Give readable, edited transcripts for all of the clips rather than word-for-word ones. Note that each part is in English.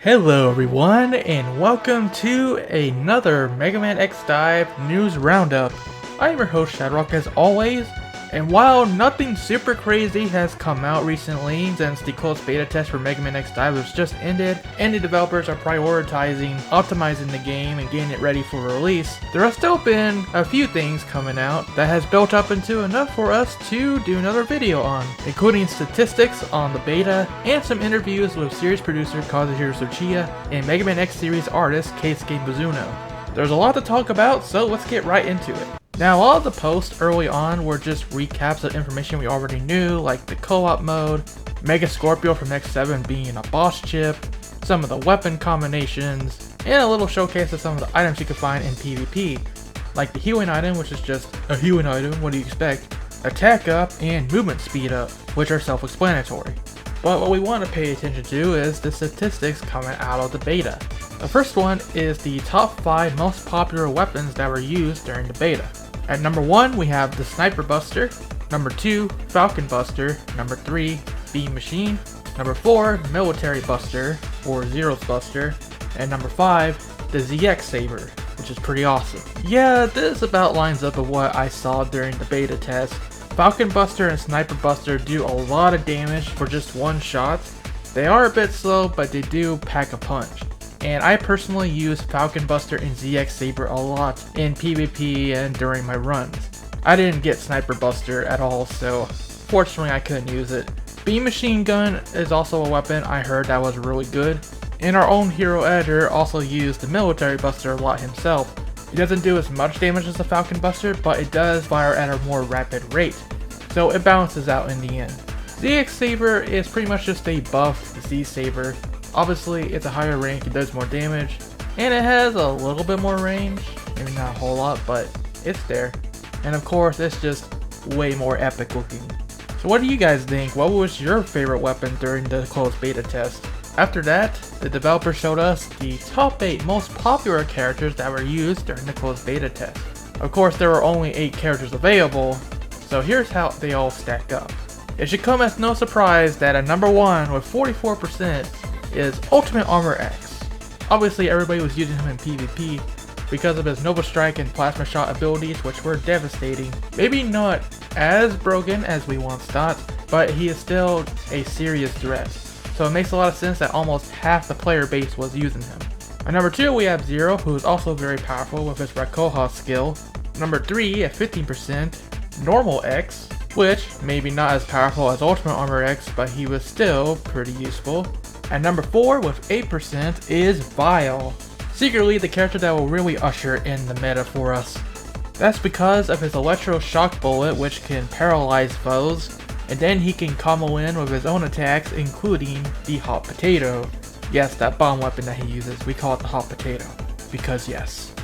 Hello everyone, and welcome to another Mega Man X DiVE News Roundup. I'm your host ShadowRock as always, and while nothing super crazy has come out recently since the closed beta test for Mega Man X DiVE has just ended, and the developers are prioritizing optimizing the game and getting it ready for release, there have still been a few things coming out that has built up into enough for us to do another video on, including statistics on the beta, and some interviews with series producer Kazuhiro Tsuchiya and Mega Man X series artist Keisuke Mizuno. There's a lot to talk about, so let's get right into it. Now, all of the posts early on were just recaps of information we already knew, like the co-op mode, Mega Scorpio from X7 being a boss chip, some of the weapon combinations, and a little showcase of some of the items you can find in PvP, like the healing item, which is just a healing item, what do you expect, attack up, and movement speed up, which are self-explanatory. But what we want to pay attention to is the statistics coming out of the beta. The first one is the top 5 most popular weapons that were used during the beta. At number 1 we have the Sniper Buster, number 2 Falcon Buster, number 3 Beam Machine, number 4 Military Buster or Zero's Buster, and number 5 the ZX Saber, which is pretty awesome. Yeah, this about lines up with what I saw during the beta test. Falcon Buster and Sniper Buster do a lot of damage for just one shot. They are a bit slow, but they do pack a punch. And I personally use Falcon Buster and ZX Saber a lot in PvP and during my runs. I didn't get Sniper Buster at all, so fortunately I couldn't use it. Beam Machine Gun is also a weapon I heard that was really good. And our own hero editor also used the Military Buster a lot himself. It doesn't do as much damage as the Falcon Buster, but it does fire at a more rapid rate, so it balances out in the end. ZX Saber is pretty much just a buff Z Saber. Obviously, it's a higher rank, it does more damage, and it has a little bit more range. Maybe not a whole lot, but it's there. And of course, it's just way more epic looking. So what do you guys think? What was your favorite weapon during the closed beta test? After that, the developer showed us the top 8 most popular characters that were used during the closed beta test. Of course, there were only 8 characters available, so here's how they all stack up. It should come as no surprise that at number 1 with 44%, is Ultimate Armor X. Obviously everybody was using him in PvP because of his Nova Strike and Plasma Shot abilities, which were devastating. Maybe not as broken as we once thought, but he is still a serious threat. So it makes a lot of sense that almost half the player base was using him. At number 2 we have Zero, who is also very powerful with his Rakoha skill. Number 3 at 15%, Normal X, which maybe not as powerful as Ultimate Armor X, but he was still pretty useful. At number 4 with 8% is Vile, secretly the character that will really usher in the meta for us. That's because of his Electro Shock Bullet, which can paralyze foes, and then he can combo in with his own attacks, including the Hot Potato. Yes, that bomb weapon that he uses, we call it the Hot Potato, because yes.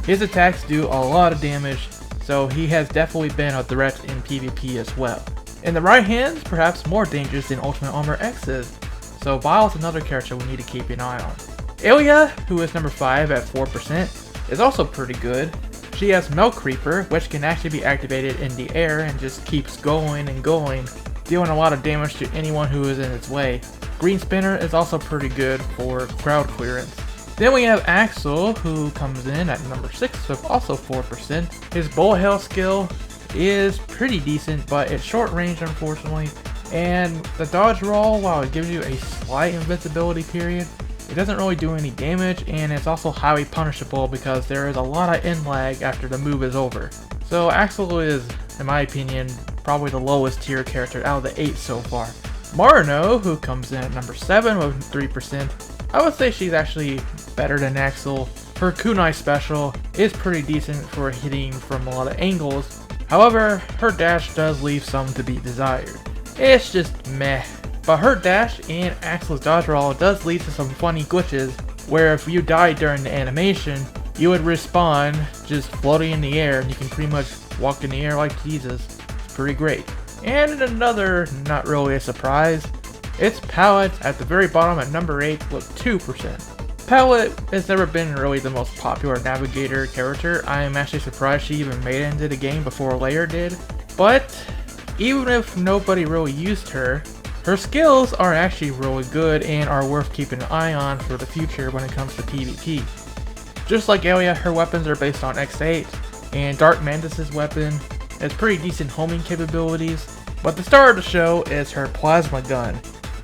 His attacks do a lot of damage, so he has definitely been a threat in PvP as well. In the right hands, perhaps more dangerous than Ultimate Armor X is. So Vile is another character we need to keep an eye on. Ilya, who is number 5 at 4%, is also pretty good. She has Milk Creeper, which can actually be activated in the air and just keeps going and going, dealing a lot of damage to anyone who is in its way. Green Spinner is also pretty good for crowd clearance. Then we have Axel, who comes in at number 6 with also 4%. His Bullet Hell skill is pretty decent, but it's short range unfortunately. And the dodge roll, while it gives you a slight invincibility period, it doesn't really do any damage, and it's also highly punishable because there is a lot of in lag after the move is over. So Axel is, in my opinion, probably the lowest tier character out of the 8 so far. Marino, who comes in at number 7 with 3%, I would say she's actually better than Axel. Her kunai special is pretty decent for hitting from a lot of angles, however, her dash does leave some to be desired. It's just meh. But her dash and Axel's dodge roll does lead to some funny glitches, where if you die during the animation, you would respawn just floating in the air and you can pretty much walk in the air like Jesus. It's pretty great. And another, not really a surprise, it's Pallet at the very bottom at number 8 with 2%. Pallet has never been really the most popular navigator character. I am actually surprised she even made it into the game before Layer did. But even if nobody really used her, Her skills are actually really good and are worth keeping an eye on for the future when it comes to PvP. Just like Elia, her weapons are based on X8, and Dark Mantis' weapon has pretty decent homing capabilities, but the star of the show is her plasma gun,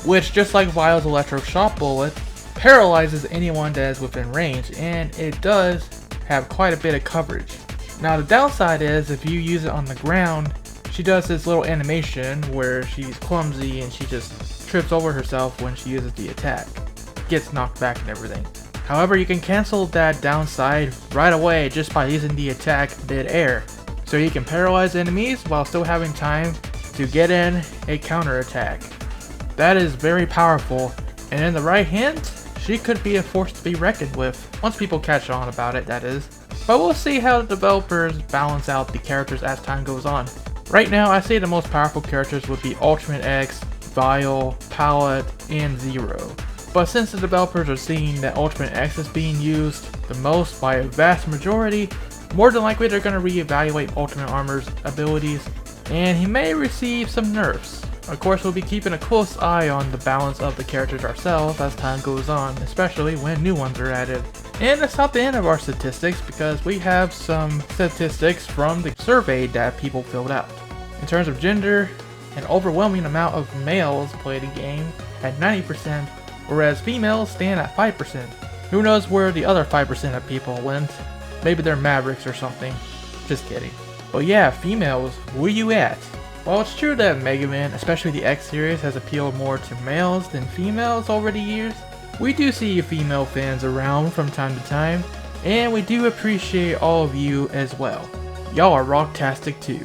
which, just like Vile's electro shock bullet, paralyzes anyone that is within range, and it does have quite a bit of coverage. Now the downside is if you use it on the ground, she does this little animation where she's clumsy and she just trips over herself when she uses the attack. Gets knocked back and everything. However, you can cancel that downside right away just by using the attack mid-air. So you can paralyze enemies while still having time to get in a counter attack. That is very powerful, and in the right hands, she could be a force to be reckoned with, once people catch on about it, that is. But we'll see how the developers balance out the characters as time goes on. Right now, I say the most powerful characters would be Ultimate X, Vile, Palette, and Zero. But since the developers are seeing that Ultimate X is being used the most by a vast majority, more than likely they're going to reevaluate Ultimate Armor's abilities, and he may receive some nerfs. Of course, we'll be keeping a close eye on the balance of the characters ourselves as time goes on, especially when new ones are added. And that's not the end of our statistics, because we have some statistics from the survey that people filled out. In terms of gender, an overwhelming amount of males play the game at 90%, whereas females stand at 5%. Who knows where the other 5% of people went? Maybe they're Mavericks or something. Just kidding. But yeah, females, where you at? While it's true that Mega Man, especially the X series, has appealed more to males than females over the years, we do see female fans around from time to time, and we do appreciate all of you as well. Y'all are rocktastic too.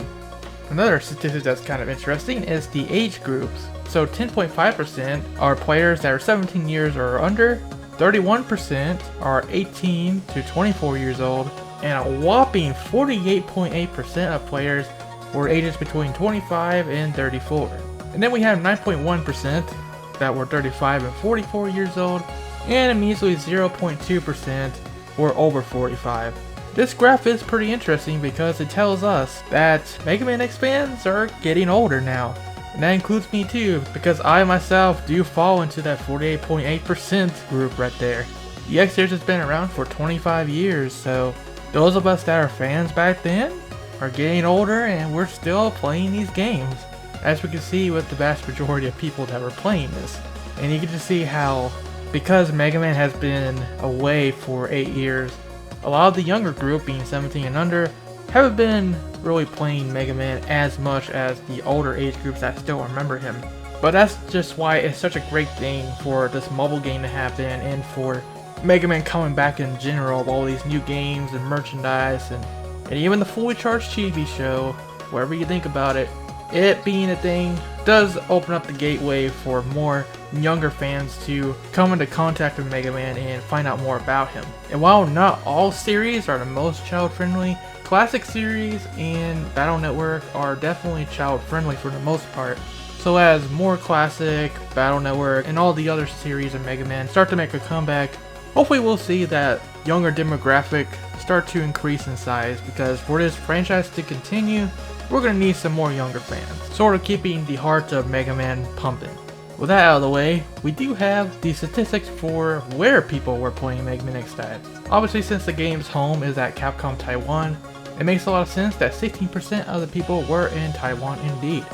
Another statistic that's kind of interesting is the age groups. So 10.5% are players that are 17 years or under, 31% are 18 to 24 years old, and a whopping 48.8% of players were ages between 25 and 34. And then we have 9.1% that were 35 and 44 years old, and a measly 0.2% were over 45. This graph is pretty interesting because it tells us that Mega Man X fans are getting older now. And that includes me too, because I myself do fall into that 48.8% group right there. The X series has been around for 25 years, so those of us that are fans back then are getting older and we're still playing these games. As we can see with the vast majority of people that were playing this. And you get to see how, because Mega Man has been away for 8 years, a lot of the younger group, being 17 and under, haven't been really playing Mega Man as much as the older age groups that still remember him. But that's just why it's such a great thing for this mobile game to happen, and for Mega Man coming back in general, of all these new games and merchandise, and even the fully charged TV show. Wherever you think about it, it being a thing does open up the gateway for more younger fans to come into contact with Mega Man and find out more about him. And while not all series are the most child friendly, Classic series and Battle Network are definitely child friendly for the most part. So as more Classic, Battle Network, and all the other series of Mega Man start to make a comeback, hopefully we'll see that younger demographic start to increase in size, because for this franchise to continue, we're going to need some more younger fans, sort of keeping the heart of Mega Man pumping. With that out of the way, we do have the statistics for where people were playing Mega Man X DiVE. Obviously, since the game's home is at Capcom Taiwan, it makes a lot of sense that 16% of the people were in Taiwan indeed.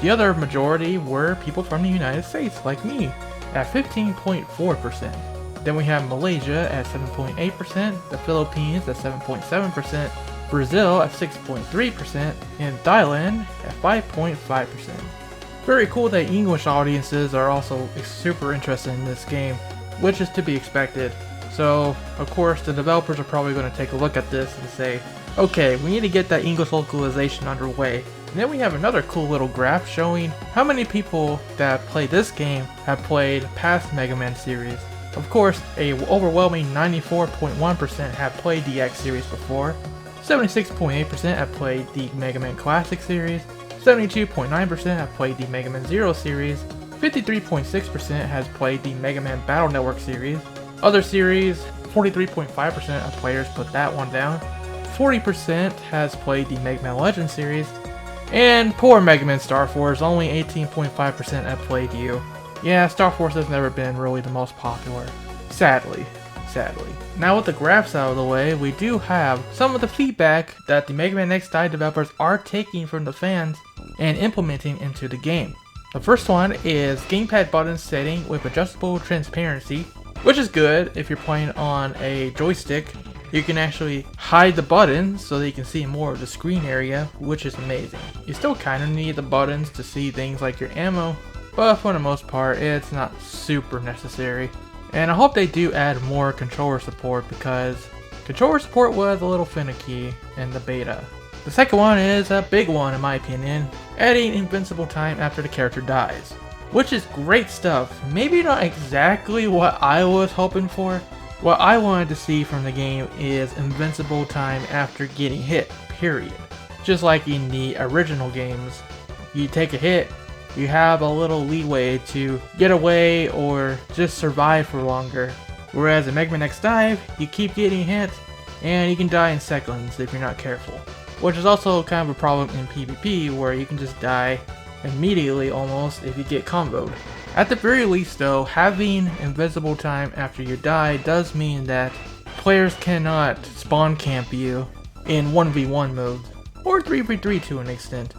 The other majority were people from the United States, like me, at 15.4%. Then we have Malaysia at 7.8%, the Philippines at 7.7%, Brazil at 6.3%, and Thailand at 5.5%. Very cool that English audiences are also super interested in this game, which is to be expected. So, of course, the developers are probably going to take a look at this and say, okay, we need to get that English localization underway. And then we have another cool little graph showing how many people that play this game have played past Mega Man series. Of course, a overwhelming 94.1% have played the X series before, 76.8% have played the Mega Man Classic series, 72.9% have played the Mega Man Zero series, 53.6% has played the Mega Man Battle Network series. Other series, 43.5% of players put that one down. 40% has played the Mega Man Legends series, And poor Mega Man Star Force, only 18.5% have played you. Yeah, Star Force has never been really the most popular. Sadly. Now with the graphs out of the way, we do have some of the feedback that the Mega Man X DiVE developers are taking from the fans and implementing into the game. The first one is gamepad button setting with adjustable transparency, which is good if you're playing on a joystick. You can actually hide the buttons so that you can see more of the screen area, which is amazing. You still kind of need the buttons to see things like your ammo, but for the most part, it's not super necessary. And I hope they do add more controller support because controller support was a little finicky in the beta. The second one is a big one in my opinion, adding invincible time after the character dies, which is great stuff. Maybe not exactly what I was hoping for. What I wanted to see from the game is invincible time after getting hit, period. Just like in the original games, you take a hit, you have a little leeway to get away or just survive for longer. Whereas in Mega Man X DiVE, you keep getting hit and you can die in seconds if you're not careful. Which is also kind of a problem in PvP where you can just die immediately almost if you get comboed. At the very least though, having invincible time after you die does mean that players cannot spawn camp you in 1v1 mode, or 3v3 to an extent.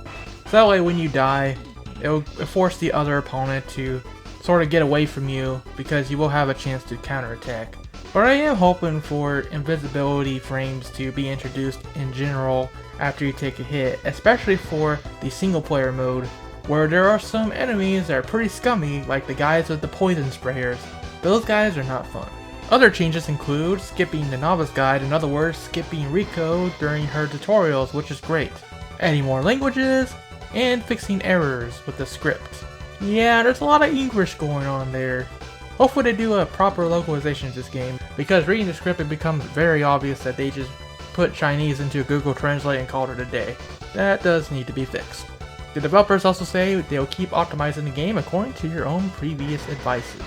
So that way when you die, it will force the other opponent to sort of get away from you because you will have a chance to counterattack. But I am hoping for invisibility frames to be introduced in general after you take a hit, especially for the single player mode, where there are some enemies that are pretty scummy, like the guys with the poison sprayers. Those guys are not fun. Other changes include skipping the novice guide, in other words, skipping Riko during her tutorials, which is great. Adding more languages, and fixing errors with the script. Yeah, there's a lot of English going on there. Hopefully they do a proper localization to this game, because reading the script it becomes very obvious that they just put Chinese into Google Translate and called it a day. That does need to be fixed. The developers also say they'll keep optimizing the game according to your own previous advices.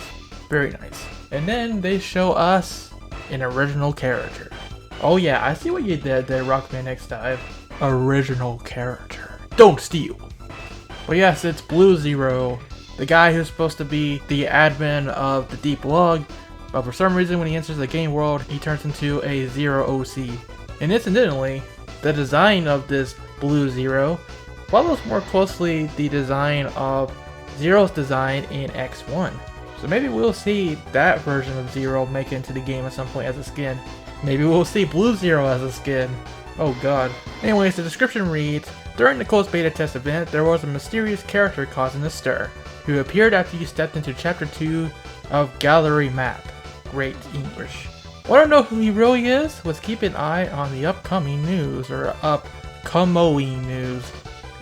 Very nice. And then they show us an original character. Oh yeah, I see what you did there, Rockman X DiVE. Original character. Don't steal. But yes, it's Blue Zero, the guy who's supposed to be the admin of the Deep Log, but for some reason when he enters the game world, he turns into a Zero OC. And incidentally, the design of this Blue Zero follows more closely the design of Zero's design in X1. So maybe we'll see that version of Zero make it into the game at some point as a skin. Maybe we'll see Blue Zero as a skin. Oh god. Anyways, the description reads, during the closed beta test event, there was a mysterious character causing a stir, who appeared after you stepped into Chapter 2 of Gallery Map. Great English. Want to know who he really is? Let's keep an eye on the upcoming news, or upcoming news.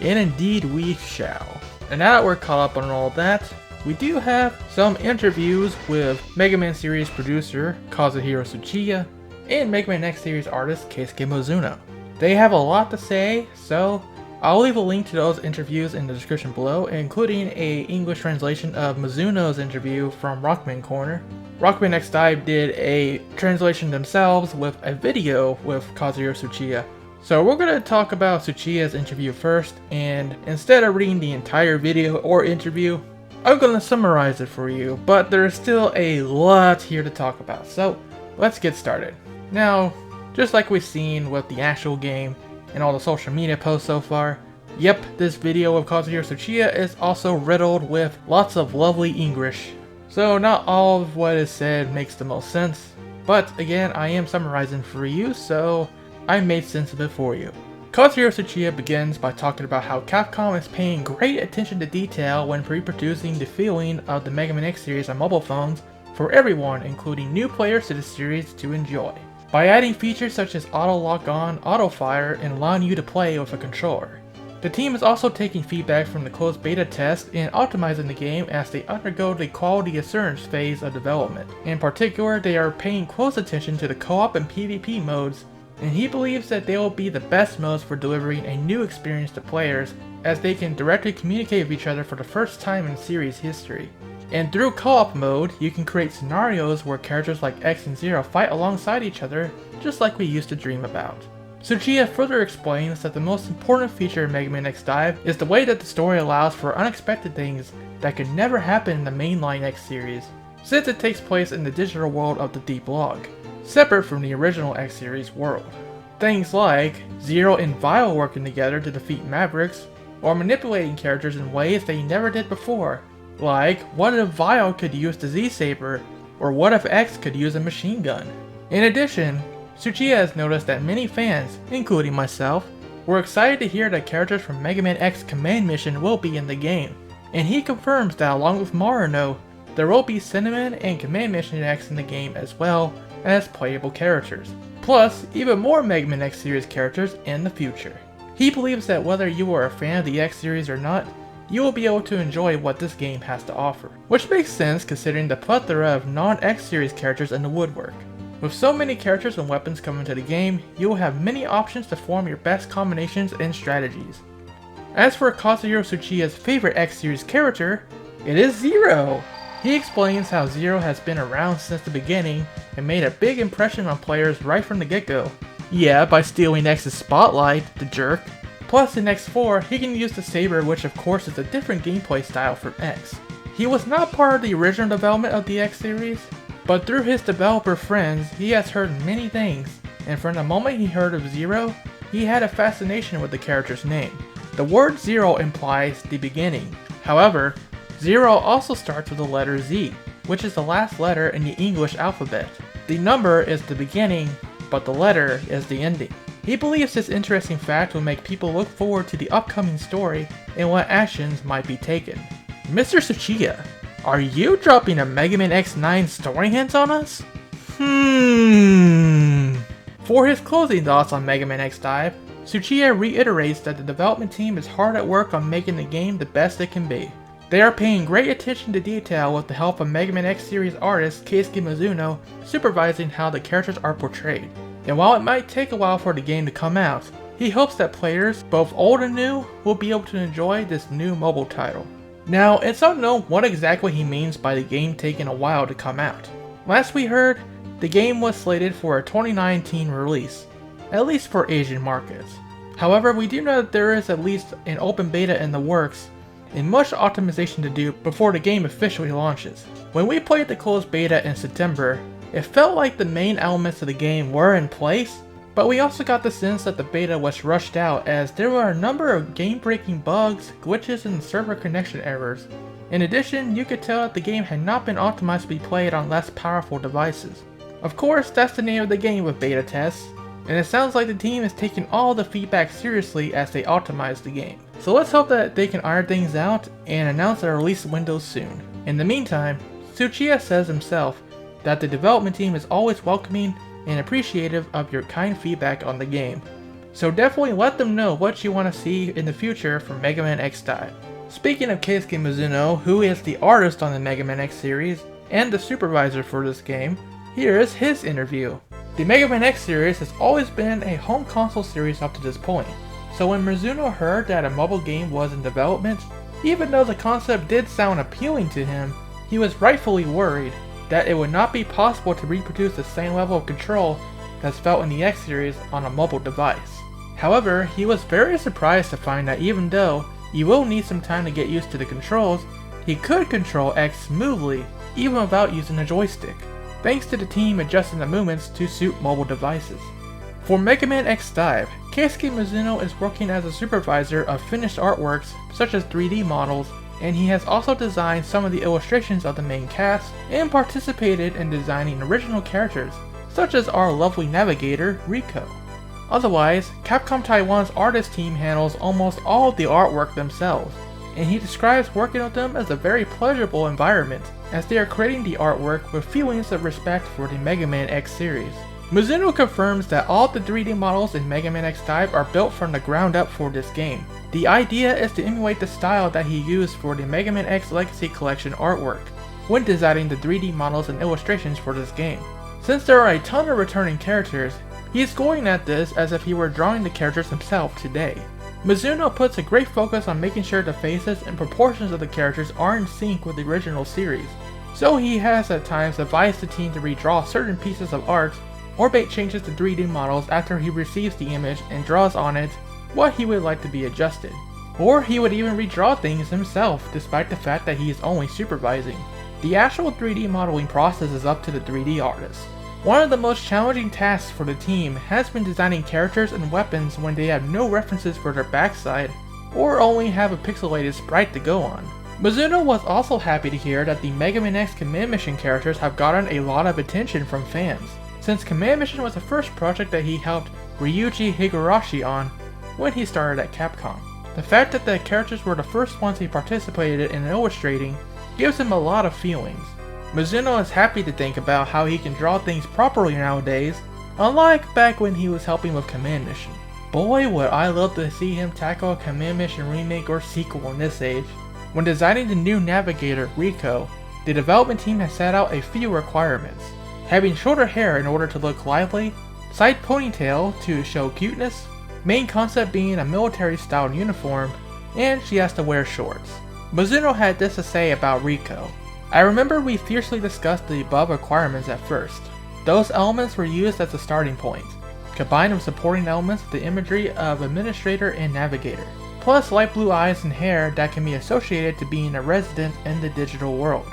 And indeed we shall. And now that we're caught up on all that, we do have some interviews with Mega Man series producer Kazuhiro Tsuchiya and Mega Man X series artist Keisuke Mizuno. They have a lot to say, so I'll leave a link to those interviews in the description below, including a English translation of Mizuno's interview from Rockman Corner. Rockman X DiVE did a translation themselves with a video with Kazuhiro Tsuchiya. So we're going to talk about Tsuchiya's interview first, and instead of reading the entire video or interview, I'm going to summarize it for you, but there's still a lot here to talk about, so let's get started. Now, just like we've seen with the actual game and all the social media posts so far, yep, this video of Kazuhiro Tsuchiya is also riddled with lots of lovely English. So not all of what is said makes the most sense, but again, I am summarizing for you, so I made sense of it for you. Kazuhiro Tsuchiya begins by talking about how Capcom is paying great attention to detail when pre-producing the feeling of the Mega Man X series on mobile phones for everyone, including new players to the series, to enjoy, by adding features such as auto lock on, auto fire, and allowing you to play with a controller. The team is also taking feedback from the closed beta test and optimizing the game as they undergo the quality assurance phase of development. In particular, they are paying close attention to the co-op and PvP modes, and he believes that they will be the best modes for delivering a new experience to players, as they can directly communicate with each other for the first time in series history. And through co-op mode, you can create scenarios where characters like X and Zero fight alongside each other, just like we used to dream about. Tsuchiya further explains that the most important feature of Mega Man X Dive is the way that the story allows for unexpected things that could never happen in the mainline X series, since it takes place in the digital world of the DiVE log, separate from the original X series world. Things like Zero and Vile working together to defeat Mavericks, or manipulating characters in ways they never did before, like what if Vile could use the Z-Saber, or what if X could use a machine gun. In addition, Tsuchiya has noticed that many fans, including myself, were excited to hear that characters from Mega Man X Command Mission will be in the game, and he confirms that along with Marino, there will be Cinnamon and Command Mission X in the game as well as playable characters, plus even more Mega Man X series characters in the future. He believes that whether you are a fan of the X series or not, you will be able to enjoy what this game has to offer, which makes sense considering the plethora of non-X series characters in the woodwork. With so many characters and weapons coming to the game, you will have many options to form your best combinations and strategies. As for Kazuhiro Tsuchiya's favorite X-Series character, it is Zero! He explains how Zero has been around since the beginning and made a big impression on players right from the get-go. Yeah, by stealing X's spotlight, the jerk. Plus in X4, he can use the saber, which of course is a different gameplay style from X. He was not part of the original development of the X series, but through his developer friends, he has heard many things, and from the moment he heard of Zero, he had a fascination with the character's name. The word Zero implies the beginning. However, Zero also starts with the letter Z, which is the last letter in the English alphabet. The number is the beginning, but the letter is the ending. He believes this interesting fact will make people look forward to the upcoming story and what actions might be taken. Mr. Tsuchiya, are you dropping a Mega Man X9 story hint on us? For his closing thoughts on Mega Man X Dive, Tsuchiya reiterates that the development team is hard at work on making the game the best it can be. They are paying great attention to detail with the help of Mega Man X series artist Keisuke Mizuno supervising how the characters are portrayed. And while it might take a while for the game to come out, he hopes that players, both old and new, will be able to enjoy this new mobile title. Now, it's unknown what exactly he means by the game taking a while to come out. Last we heard, the game was slated for a 2019 release, at least for Asian markets. However, we do know that there is at least an open beta in the works, and much optimization to do before the game officially launches. When we played the closed beta in September, it felt like the main elements of the game were in place, but we also got the sense that the beta was rushed out as there were a number of game-breaking bugs, glitches, and server connection errors. In addition, you could tell that the game had not been optimized to be played on less powerful devices. Of course, that's the name of the game with beta tests, and it sounds like the team is taking all the feedback seriously as they optimize the game. So let's hope that they can iron things out and announce a release window soon. In the meantime, Tsuchiya says himself that the development team is always welcoming and appreciative of your kind feedback on the game. So definitely let them know what you want to see in the future from Mega Man X Dive. Speaking of Keisuke Mizuno, who is the artist on the Mega Man X series and the supervisor for this game, here is his interview. The Mega Man X series has always been a home console series up to this point, so when Mizuno heard that a mobile game was in development, even though the concept did sound appealing to him, he was rightfully worried that it would not be possible to reproduce the same level of control that's felt in the X series on a mobile device. However, he was very surprised to find that even though you will need some time to get used to the controls, he could control X smoothly, even without using a joystick, thanks to the team adjusting the movements to suit mobile devices. For Mega Man X Dive, Keisuke Mizuno is working as a supervisor of finished artworks such as 3D models, and he has also designed some of the illustrations of the main cast and participated in designing original characters such as our lovely navigator, Rico. Otherwise, Capcom Taiwan's artist team handles almost all of the artwork themselves, and he describes working with them as a very pleasurable environment, as they are creating the artwork with feelings of respect for the Mega Man X series. Mizuno confirms that all the 3D models in Mega Man X Dive are built from the ground up for this game. The idea is to emulate the style that he used for the Mega Man X Legacy Collection artwork, when designing the 3D models and illustrations for this game. Since there are a ton of returning characters, he is going at this as if he were drawing the characters himself today. Mizuno puts a great focus on making sure the faces and proportions of the characters are in sync with the original series, so he has at times advised the team to redraw certain pieces of art Orbate changes the 3D models after he receives the image and draws on it what he would like to be adjusted. Or he would even redraw things himself despite the fact that he is only supervising. The actual 3D modeling process is up to the 3D artist. One of the most challenging tasks for the team has been designing characters and weapons when they have no references for their backside or only have a pixelated sprite to go on. Mizuno was also happy to hear that the Mega Man X Command Mission characters have gotten a lot of attention from fans, since Command Mission was the first project that he helped Ryuichi Higurashi on when he started at Capcom. The fact that the characters were the first ones he participated in illustrating gives him a lot of feelings. Mizuno is happy to think about how he can draw things properly nowadays, unlike back when he was helping with Command Mission. Boy, would I love to see him tackle a Command Mission remake or sequel in this age. When designing the new navigator, Rico, the development team has set out a few requirements. Having shorter hair in order to look lively, side ponytail to show cuteness, main concept being a military style uniform, and she has to wear shorts. Mizuno had this to say about Rico. I remember we fiercely discussed the above requirements at first. Those elements were used as a starting point, combined with supporting elements with the imagery of Administrator and Navigator, plus light blue eyes and hair that can be associated to being a resident in the digital world.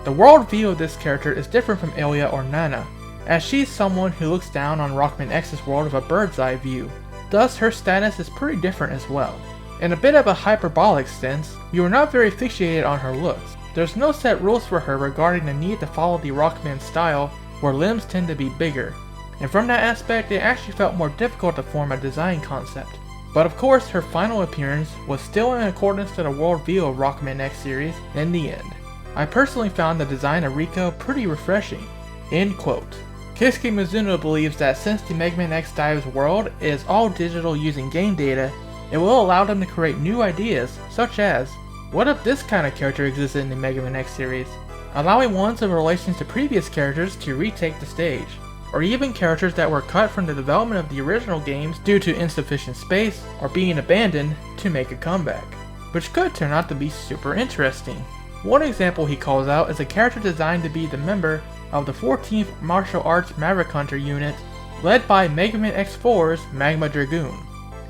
The world view of this character is different from Ilya or Nana, as she's someone who looks down on Rockman X's world with a bird's eye view, thus her status is pretty different as well. In a bit of a hyperbolic sense, you are not very fixated on her looks. There's no set rules for her regarding the need to follow the Rockman style where limbs tend to be bigger, and from that aspect it actually felt more difficult to form a design concept. But of course her final appearance was still in accordance to the worldview of Rockman X series in the end. I personally found the design of Rico pretty refreshing." End quote. Keisuke Mizuno believes that since the Mega Man X DiVE's world is all digital using game data, it will allow them to create new ideas, such as, what if this kind of character existed in the Mega Man X series, allowing ones in relation to previous characters to retake the stage, or even characters that were cut from the development of the original games due to insufficient space or being abandoned to make a comeback, which could turn out to be super interesting. One example he calls out is a character designed to be the member of the 14th Martial Arts Maverick Hunter unit led by Mega Man X4's Magma Dragoon.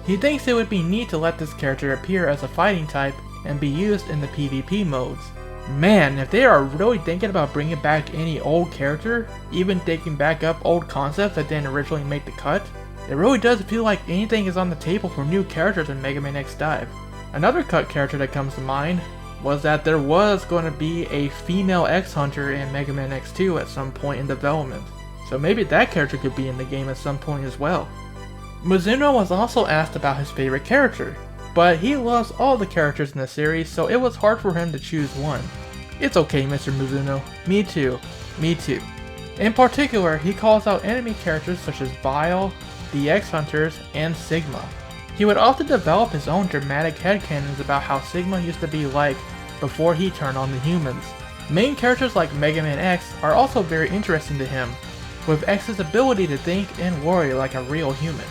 He thinks it would be neat to let this character appear as a fighting type and be used in the PvP modes. Man, if they are really thinking about bringing back any old character, even taking back up old concepts that didn't originally make the cut, it really does feel like anything is on the table for new characters in Mega Man X DiVE. Another cut character that comes to mind was that there was going to be a female X-Hunter in Mega Man X2 at some point in development, so maybe that character could be in the game at some point as well. Mizuno was also asked about his favorite character, but he loves all the characters in the series, so it was hard for him to choose one. It's okay, Mr. Mizuno. Me too. Me too. In particular, he calls out enemy characters such as Vile, the X-Hunters, and Sigma. He would often develop his own dramatic headcanons about how Sigma used to be like before he turned on the humans. Main characters like Mega Man X are also very interesting to him, with X's ability to think and worry like a real human.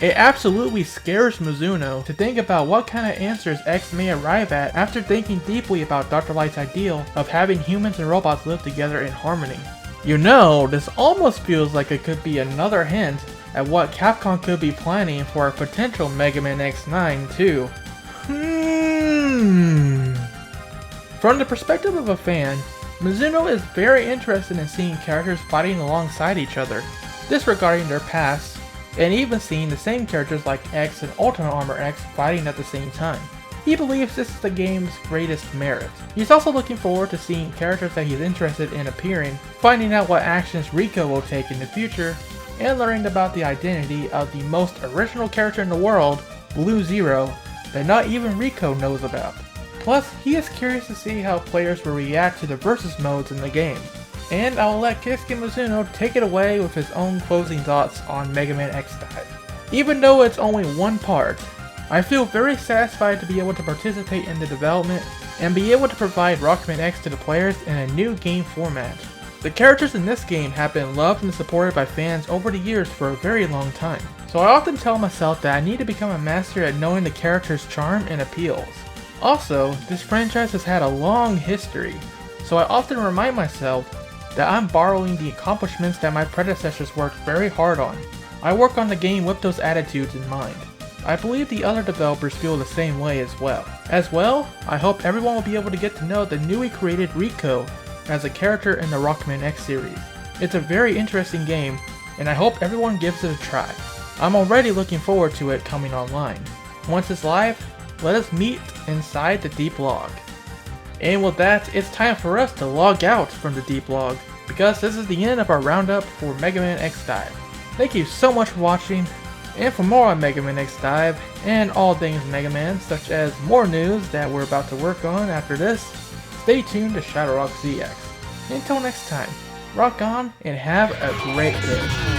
It absolutely scares Mizuno to think about what kind of answers X may arrive at after thinking deeply about Dr. Light's ideal of having humans and robots live together in harmony. You know, this almost feels like it could be another hint at what Capcom could be planning for a potential Mega Man X9 too. From the perspective of a fan, Mizuno is very interested in seeing characters fighting alongside each other, disregarding their pasts, and even seeing the same characters like X and Ultimate Armor X fighting at the same time. He believes this is the game's greatest merit. He's also looking forward to seeing characters that he's interested in appearing, finding out what actions Rico will take in the future, and learning about the identity of the most original character in the world, Blue Zero, that not even Rico knows about. Plus, he is curious to see how players will react to the versus modes in the game. And I'll let Keisuke Mizuno take it away with his own closing thoughts on Mega Man X DiVE. Even though it's only one part, I feel very satisfied to be able to participate in the development and be able to provide Rockman X to the players in a new game format. The characters in this game have been loved and supported by fans over the years for a very long time, so I often tell myself that I need to become a master at knowing the character's charm and appeals. Also, this franchise has had a long history, so I often remind myself that I'm borrowing the accomplishments that my predecessors worked very hard on. I work on the game with those attitudes in mind. I believe the other developers feel the same way as well. I hope everyone will be able to get to know the newly created Rico as a character in the Rockman X series. It's a very interesting game, and I hope everyone gives it a try. I'm already looking forward to it coming online. Once it's live, let us meet inside the deep log. And with that, it's time for us to log out from the deep log, because this is the end of our roundup for Mega Man X Dive. Thank you so much for watching, and for more on Mega Man X Dive and all things Mega Man, such as more news that we're about to work on after this, stay tuned to ShadowRockZX. Until next time, rock on and have a great day.